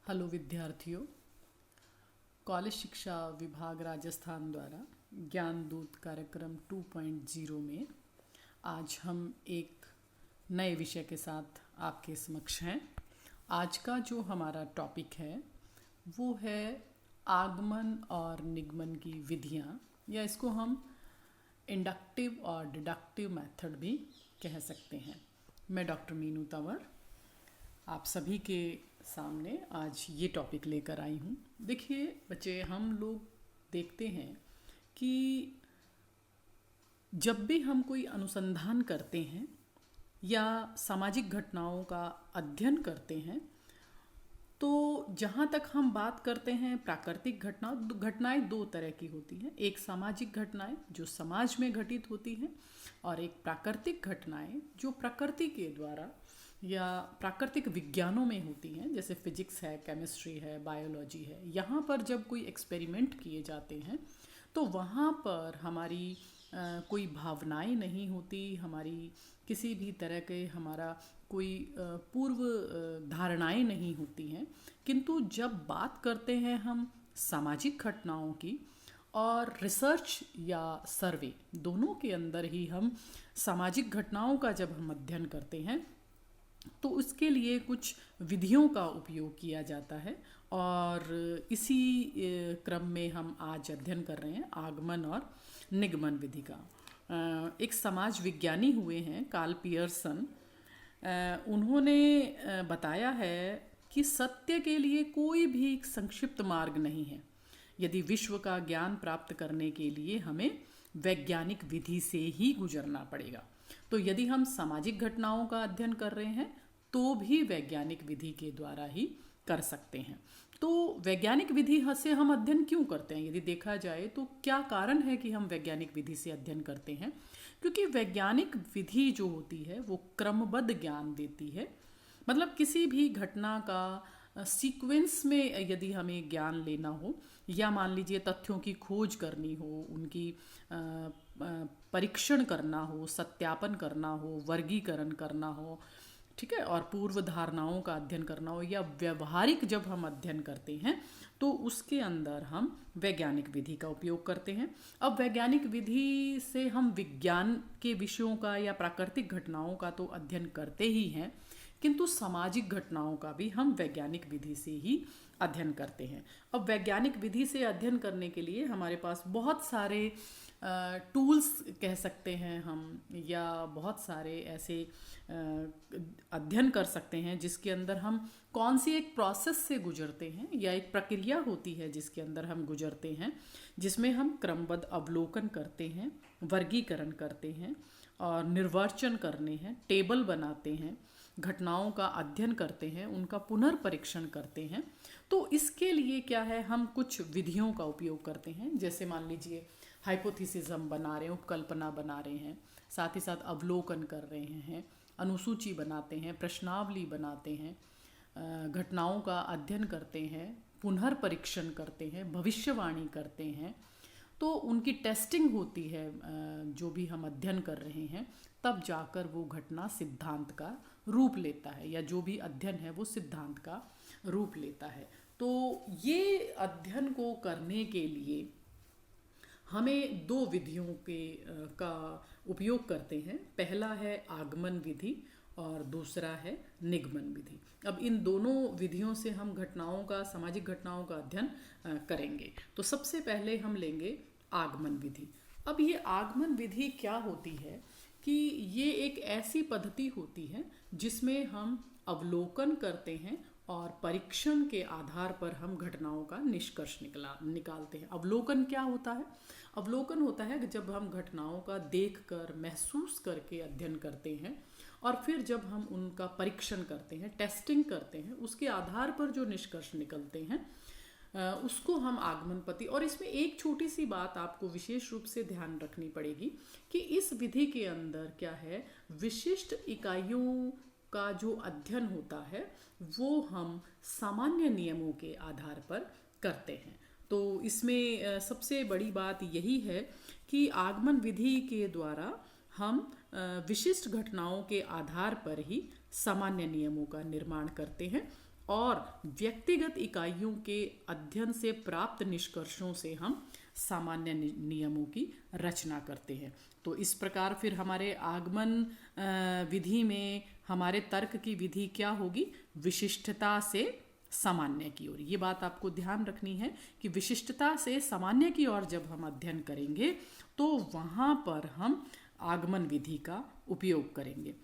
Hello विद्यार्थियों। College शिक्षा विभाग राजस्थान द्वारा ज्ञान दूत कार्यक्रम 2.0 में आज हम एक नए विषय के साथ आपके समक्ष हैं। आज का जो हमारा टॉपिक है वो है आगमन और निगमन की विधियाँ, या इसको हम इंडक्टिव और डिडक्टिव मेथड भी कह सकते हैं। मैं डॉक्टर मीनू तंवर आप सभी के सामने आज ये टॉपिक लेकर आई हूँ। देखिए बच्चे, हम लोग देखते हैं कि जब भी हम कोई अनुसंधान करते हैं या सामाजिक घटनाओं का अध्ययन करते हैं, तो जहाँ तक हम बात करते हैं प्राकृतिक घटनाएं दो तरह की होती हैं। एक सामाजिक घटनाएं जो समाज में घटित होती हैं, और एक प्राकृतिक घटनाएं जो प्रकृति के द्वारा या प्राकृतिक विज्ञानों में होती हैं, जैसे फिजिक्स है, केमिस्ट्री है, बायोलॉजी है। यहाँ पर जब कोई एक्सपेरिमेंट किए जाते हैं तो वहाँ पर हमारी कोई भावनाएं नहीं होती, हमारी किसी भी तरह के हमारा कोई पूर्व धारणाएं नहीं होती हैं। किंतु जब बात करते हैं हम सामाजिक घटनाओं की, और रिसर्च या सर्वे दोनों के अंदर ही हम सामाजिक घटनाओं का जब हम अध्ययन करते हैं तो उसके लिए कुछ विधियों का उपयोग किया जाता है। और इसी क्रम में हम आज अध्ययन कर रहे हैं आगमन और निगमन विधि का। एक समाज विज्ञानी हुए हैं कार्ल पियर्सन। उन्होंने बताया है कि सत्य के लिए कोई भी संक्षिप्त मार्ग नहीं है। यदि विश्व का ज्ञान प्राप्त करने के लिए हमें वैज्ञानिक विधि से ही गुजरना पड़ेगा। तो यदि हम सामाजिक घटनाओं का अध्ययन कर रहे हैं तो भी वैज्ञानिक विधि के द्वारा ही कर सकते हैं। तो वैज्ञानिक विधि से हम अध्ययन क्यों करते हैं? यदि देखा जाए तो क्या कारण है कि हम वैज्ञानिक विधि से अध्ययन करते हैं? क्योंकि वैज्ञानिक विधि जो होती है वो क्रमबद्ध ज्ञान देती है। मतलब किसी भी घटना का सीक्वेंस में यदि हमें ज्ञान लेना हो, या मान लीजिए तथ्यों की खोज करनी हो, उनकी परीक्षण करना हो, सत्यापन करना हो, वर्गीकरण करना हो, ठीक है, और पूर्व धारणाओं का अध्ययन करना हो, या व्यवहारिक जब हम अध्ययन करते हैं तो उसके अंदर हम वैज्ञानिक विधि का उपयोग करते हैं। अब वैज्ञानिक विधि से हम विज्ञान के विषयों का या प्राकृतिक घटनाओं का तो अध्ययन करते ही हैं, किंतु सामाजिक घटनाओं का भी हम वैज्ञानिक विधि से ही अध्ययन करते हैं। अब वैज्ञानिक विधि से अध्ययन करने के लिए हमारे पास बहुत सारे टूल्स कह सकते हैं हम, या बहुत सारे ऐसे अध्ययन कर सकते हैं जिसके अंदर हम कौन सी एक प्रोसेस से गुजरते हैं, या एक प्रक्रिया होती है जिसके अंदर हम गुजरते हैं, जिसमें हम क्रमबद्ध अवलोकन करते हैं, वर्गीकरण करते हैं और निर्वाचन करने हैं, टेबल बनाते हैं, घटनाओं का अध्ययन करते हैं, उनका पुनर्परीक्षण करते हैं। तो इसके लिए क्या है, हम कुछ विधियों का उपयोग करते हैं। जैसे मान लीजिए हाइपोथेसिस हम बना रहे हैं, उपकल्पना बना रहे हैं, साथ ही साथ अवलोकन कर रहे हैं, अनुसूची बनाते हैं, प्रश्नावली बनाते हैं, घटनाओं का अध्ययन करते हैं, पुनर्परीक्षण करते हैं, भविष्यवाणी करते हैं। तो उनकी टेस्टिंग होती है जो भी हम अध्ययन कर रहे हैं, तब जाकर वो घटना सिद्धांत का रूप लेता है, या जो भी अध्ययन है वो सिद्धांत का रूप लेता है। तो ये अध्ययन को करने के लिए हमें दो विधियों का उपयोग करते हैं। पहला है आगमन विधि और दूसरा है निगमन विधि। अब इन दोनों विधियों से हम घटनाओं का, सामाजिक घटनाओं का अध्ययन करेंगे। तो सबसे पहले हम लेंगे आगमन विधि। अब ये आगमन विधि क्या होती है कि ये एक ऐसी पद्धति होती है जिसमें हम अवलोकन करते हैं और परीक्षण के आधार पर हम घटनाओं का निष्कर्ष निकालते हैं। अवलोकन क्या होता है? अवलोकन होता है कि जब हम घटनाओं का देखकर, महसूस करके अध्ययन करते हैं, और फिर जब हम उनका परीक्षण करते हैं, टेस्टिंग करते हैं, उसके आधार पर जो निष्कर्ष निकलते हैं उसको हम आगमन पद्धति। और इसमें एक छोटी सी बात आपको विशेष रूप से ध्यान रखनी पड़ेगी कि इस विधि के अंदर क्या है, विशिष्ट इकाइयों का जो अध्ययन होता है वो हम सामान्य नियमों के आधार पर करते हैं। तो इसमें सबसे बड़ी बात यही है कि आगमन विधि के द्वारा हम विशिष्ट घटनाओं के आधार पर ही सामान्य नियमों का निर्माण करते हैं और व्यक्तिगत इकाइयों के अध्ययन से प्राप्त निष्कर्षों से हम सामान्य नियमों की रचना करते हैं। तो इस प्रकार फिर हमारे आगमन विधि में हमारे तर्क की विधि क्या होगी? विशिष्टता से सामान्य की ओर। ये बात आपको ध्यान रखनी है कि विशिष्टता से सामान्य की ओर जब हम अध्ययन करेंगे तो वहाँ पर हम आगमन विधि का उपयोग करेंगे।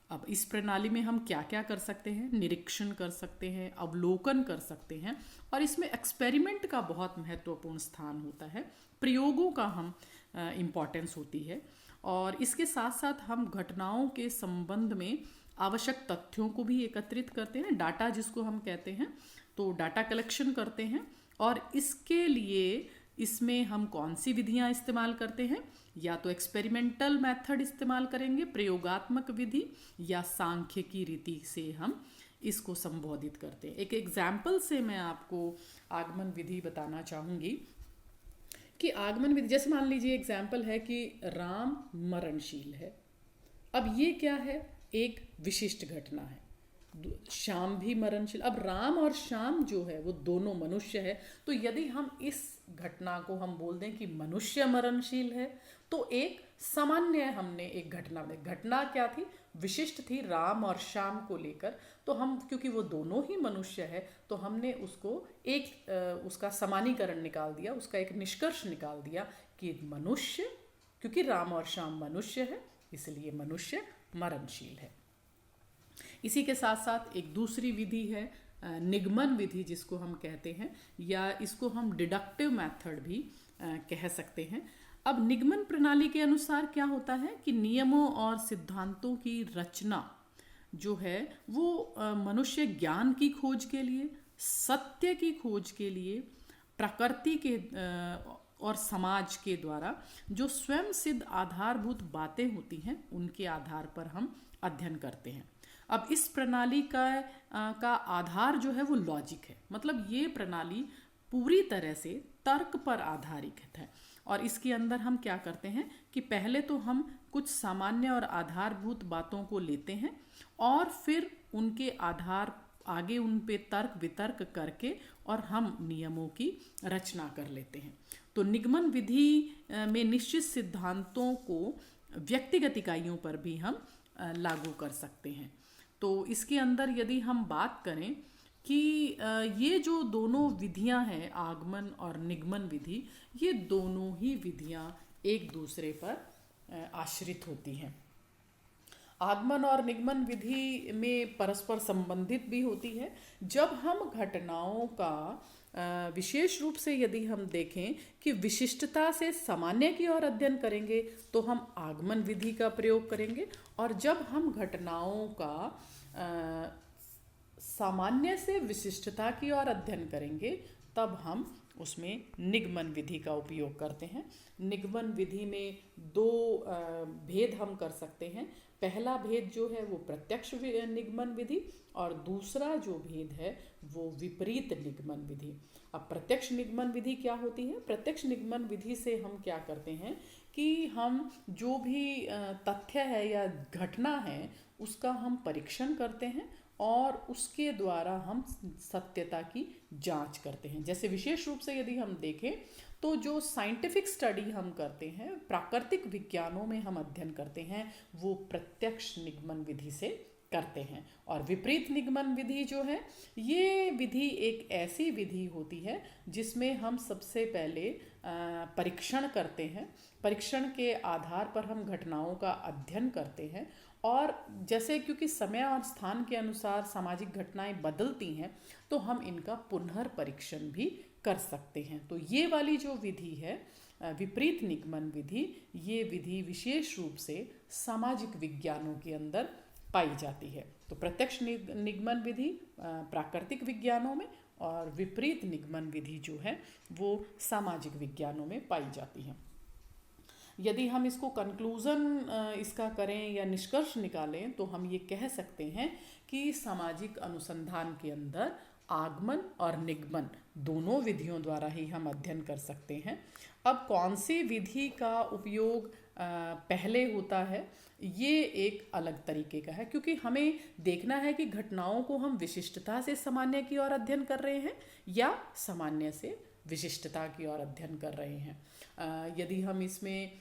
अब इस प्रणाली में हम क्या क्या कर सकते हैं? निरीक्षण कर सकते हैं, अवलोकन कर सकते हैं, और इसमें एक्सपेरिमेंट का बहुत महत्वपूर्ण स्थान होता है, प्रयोगों का हम इम्पोर्टेंस होती है। और इसके साथ साथ हम घटनाओं के संबंध में आवश्यक तथ्यों को भी एकत्रित करते हैं, डाटा जिसको हम कहते हैं, तो डाटा कलेक्शन करते हैं। और इसके लिए इसमें हम कौन सी विधियां इस्तेमाल करते हैं? या तो एक्सपेरिमेंटल मेथड इस्तेमाल करेंगे, प्रयोगात्मक विधि, या सांख्यिकी रीति से हम इसको संबोधित करते हैं। एक एग्जाम्पल से मैं आपको आगमन विधि बताना चाहूँगी कि आगमन विधि, जैसे मान लीजिए एग्जाम्पल है कि राम मरणशील है। अब ये क्या है? एक विशिष्ट घटना है। श्याम भी मरणशील। अब राम और श्याम जो है वो दोनों मनुष्य है, तो यदि हम इस घटना को हम बोल दें कि मनुष्य मरणशील है, तो एक सामान्य हमने एक घटना क्या थी? विशिष्ट थी, राम और श्याम को लेकर। तो हम, क्योंकि वो दोनों ही मनुष्य है, तो हमने उसको एक उसका समानीकरण निकाल दिया, उसका एक निष्कर्ष निकाल दिया कि मनुष्य, क्योंकि राम और श्याम मनुष्य है इसलिए मनुष्य मरणशील है। इसी के साथ साथ एक दूसरी विधि है निगमन विधि, जिसको हम कहते हैं, या इसको हम डिडक्टिव मेथड भी कह सकते हैं। अब निगमन प्रणाली के अनुसार क्या होता है कि नियमों और सिद्धांतों की रचना जो है वो मनुष्य ज्ञान की खोज के लिए, सत्य की खोज के लिए, प्रकृति के और समाज के द्वारा जो स्वयं सिद्ध आधारभूत बातें होती हैं उनके आधार पर हम अध्ययन करते हैं। अब इस प्रणाली का आधार जो है वो लॉजिक है, मतलब ये प्रणाली पूरी तरह से तर्क पर आधारित है। और इसके अंदर हम क्या करते हैं कि पहले तो हम कुछ सामान्य और आधारभूत बातों को लेते हैं और फिर उनके आधार आगे उन पे तर्क वितर्क करके और हम नियमों की रचना कर लेते हैं। तो निगमन विधि में निश्चित सिद्धांतों को व्यक्तिगत इकाइयों पर भी हम लागू कर सकते हैं। तो इसके अंदर यदि हम बात करें कि ये जो दोनों विधियां हैं, आगमन और निगमन विधि, ये दोनों ही विधियां एक दूसरे पर आश्रित होती हैं। आगमन और निगमन विधि में परस्पर संबंधित भी होती है। जब हम घटनाओं का विशेष रूप से यदि हम देखें कि विशिष्टता से सामान्य की ओर अध्ययन करेंगे तो हम आगमन विधि का प्रयोग करेंगे, और जब हम घटनाओं का सामान्य से विशिष्टता की ओर अध्ययन करेंगे तब हम उसमें निगमन विधि का उपयोग करते हैं। निगमन विधि में दो भेद हम कर सकते हैं। पहला भेद जो है वो प्रत्यक्ष निगमन विधि, और दूसरा जो भेद है वो विपरीत निगमन विधि। अब प्रत्यक्ष निगमन विधि क्या होती है? प्रत्यक्ष निगमन विधि से हम क्या करते हैं कि हम जो भी तथ्य है या घटना है उसका हम परीक्षण करते हैं और उसके द्वारा हम सत्यता की जांच करते हैं। जैसे विशेष रूप से यदि हम देखें तो जो साइंटिफिक स्टडी हम करते हैं, प्राकृतिक विज्ञानों में हम अध्ययन करते हैं, वो प्रत्यक्ष निगमन विधि से करते हैं। और विपरीत निगमन विधि जो है, ये विधि एक ऐसी विधि होती है जिसमें हम सबसे पहले परीक्षण करते हैं। परीक्षण के आधार पर हम घटनाओं का अध्ययन करते हैं, और जैसे क्योंकि समय और स्थान के अनुसार सामाजिक घटनाएं बदलती हैं तो हम इनका पुनर्परीक्षण भी कर सकते हैं। तो ये वाली जो विधि है विपरीत निगमन विधि, ये विधि विशेष रूप से सामाजिक विज्ञानों के अंदर पाई जाती है। तो प्रत्यक्ष निगमन विधि प्राकृतिक विज्ञानों में, और विपरीत निगमन विधि जो है वो सामाजिक विज्ञानों में पाई जाती है। यदि हम इसको कंक्लूजन इसका करें या निष्कर्ष निकालें तो हम ये कह सकते हैं कि सामाजिक अनुसंधान के अंदर आगमन और निगमन दोनों विधियों द्वारा ही हम अध्ययन कर सकते हैं। अब कौन सी विधि का उपयोग पहले होता है ये एक अलग तरीके का है, क्योंकि हमें देखना है कि घटनाओं को हम विशिष्टता से सामान्य की ओर अध्ययन कर रहे हैं या सामान्य से विशिष्टता की ओर अध्ययन कर रहे हैं। यदि हम इसमें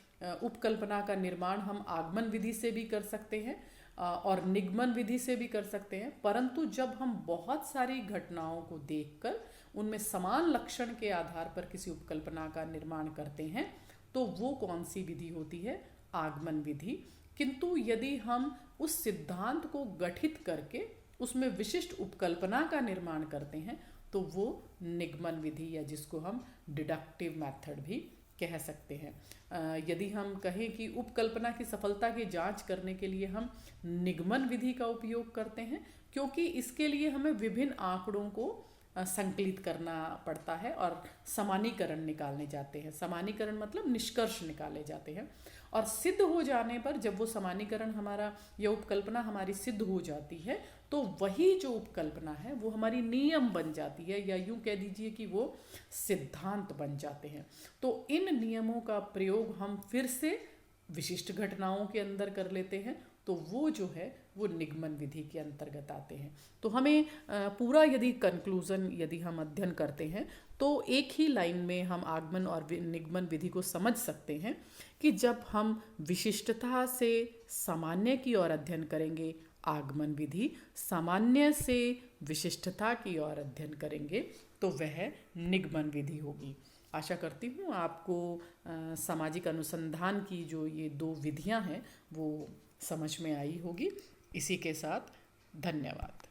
उपकल्पना का निर्माण हम आगमन विधि से भी कर सकते हैं और निगमन विधि से भी कर सकते हैं, परंतु जब हम बहुत सारी घटनाओं को देखकर उनमें समान लक्षण के आधार पर किसी उपकल्पना का निर्माण करते हैं तो वो कौन सी विधि होती है? आगमन विधि। किंतु यदि हम उस सिद्धांत को गठित करके उसमें विशिष्ट उपकल्पना का निर्माण करते हैं तो वो निगमन विधि, या जिसको हम डिडक्टिव मेथड भी कह सकते हैं। यदि हम कहें कि उपकल्पना की सफलता की जांच करने के लिए हम निगमन विधि का उपयोग करते हैं, क्योंकि इसके लिए हमें विभिन्न आंकड़ों को संकलित करना पड़ता है और समानीकरण निकालने जाते हैं। समानीकरण मतलब निष्कर्ष निकाले जाते हैं, और सिद्ध हो जाने पर जब वो समानीकरण हमारा या उपकल्पना हमारी सिद्ध हो जाती है तो वही जो उपकल्पना है वो हमारी नियम बन जाती है, या यूं कह दीजिए कि वो सिद्धांत बन जाते हैं। तो इन नियमों का प्रयोग हम फिर से विशिष्ट घटनाओं के अंदर कर लेते हैं, तो वो जो है वो निगमन विधि के अंतर्गत आते हैं। तो हमें पूरा यदि कंक्लूजन यदि हम अध्ययन करते हैं तो एक ही लाइन में हम आगमन और निगमन विधि को समझ सकते हैं कि जब हम विशिष्टता से सामान्य की ओर अध्ययन करेंगे आगमन विधि, सामान्य से विशिष्टता की ओर अध्ययन करेंगे तो वह निगमन विधि होगी। आशा करती हूँ आपको सामाजिक अनुसंधान की जो ये दो विधियाँ हैं वो समझ में आई होगी। इसी के साथ धन्यवाद।